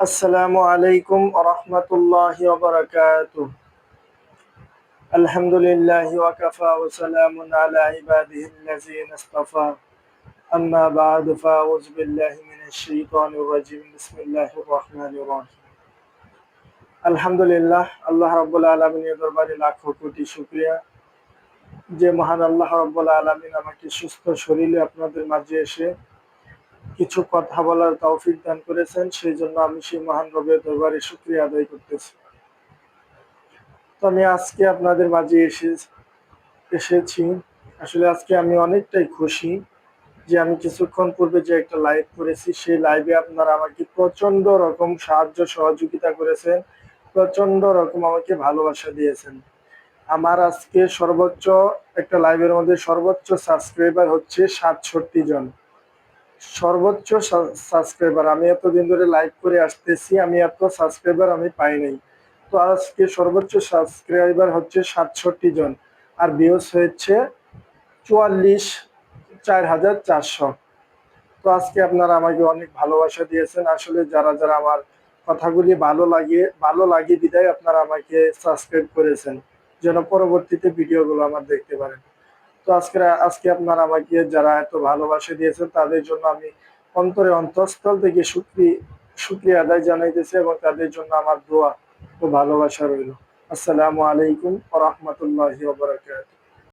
আসসালামু আলাইকুম ওয়া রাহমাতুল্লাহি ওয়া বারাকাতুহু। আলহামদুলিল্লাহি ওয়া কাফা ওয়া সালামুন আলা ইবাদিহিল্লাযীনা ইসতাফা। আম্মা বা'দু ফাআউযু বিল্লাহি মিনাশ শাইতানির রাজীম। বিসমিল্লাহির রাহমানির রাহিম। আলহামদুলিল্লাহ, আল্লাহ রাব্বুল আলামিনের দরবারে লাখো কোটি শুকরিয়া যে মহান আল্লাহ রাব্বুল আলামিন আমাকে সুস্থ শরীরে আপনাদের মাঝে এসে কিছু কথা বলার তৌফিক দান করেছেন, সেই জন্য আমি সেই মহান রবের দরবারে শুকরিয়া আদায় করতেছি। তো আমি আজকে আপনাদের মাঝে এসেছি। আসলে আজকে আমি অনেকটাই খুশি যে আমি কিছুক্ষণ পূর্বে যে একটা লাইভ করেছি, সেই লাইভে আপনারা আমাকে প্রচন্ড রকম সাহায্য সহযোগিতা করেছেন, প্রচন্ড রকম আমাকে ভালোবাসা দিয়েছেন। আমার আজকে সর্বোচ্চ একটা লাইভের মধ্যে সর্বোচ্চ সাবস্ক্রাইবার হচ্ছে 67 জন। সর্বোচ্চ সাবস্ক্রাইবার, আমি এতদিন ধরে লাইভ করে আসতেছি, আমি এত সাবস্ক্রাইবার আমি পাই নাই। তো আজকে সর্বোচ্চ সাবস্ক্রাইবার হচ্ছে 67 জন, আর ভিউজ হয়েছে 44,400। তো আজকে আপনারা আমাকে অনেক ভালোবাসা দিয়েছেন। আসলে যারা যারা আমার কথাগুলি ভালো লাগে বিধায় আপনারা আমাকে সাবস্ক্রাইব করেছেন, যেন পরবর্তীতে ভিডিওগুলো আমার দেখতে পারেন। তো আজকে আপনারা আমাকে যারা এত ভালোবাসা দিয়েছেন তাদের জন্য আমি অন্তঃস্থল থেকে শুকরিয়া আদায় জানাইতেছি, এবং তাদের জন্য আমার দোয়া ও ভালোবাসা রইল। আসসালামু আলাইকুম ওয়া রাহমাতুল্লাহি ওয়া বারাকাতুহু।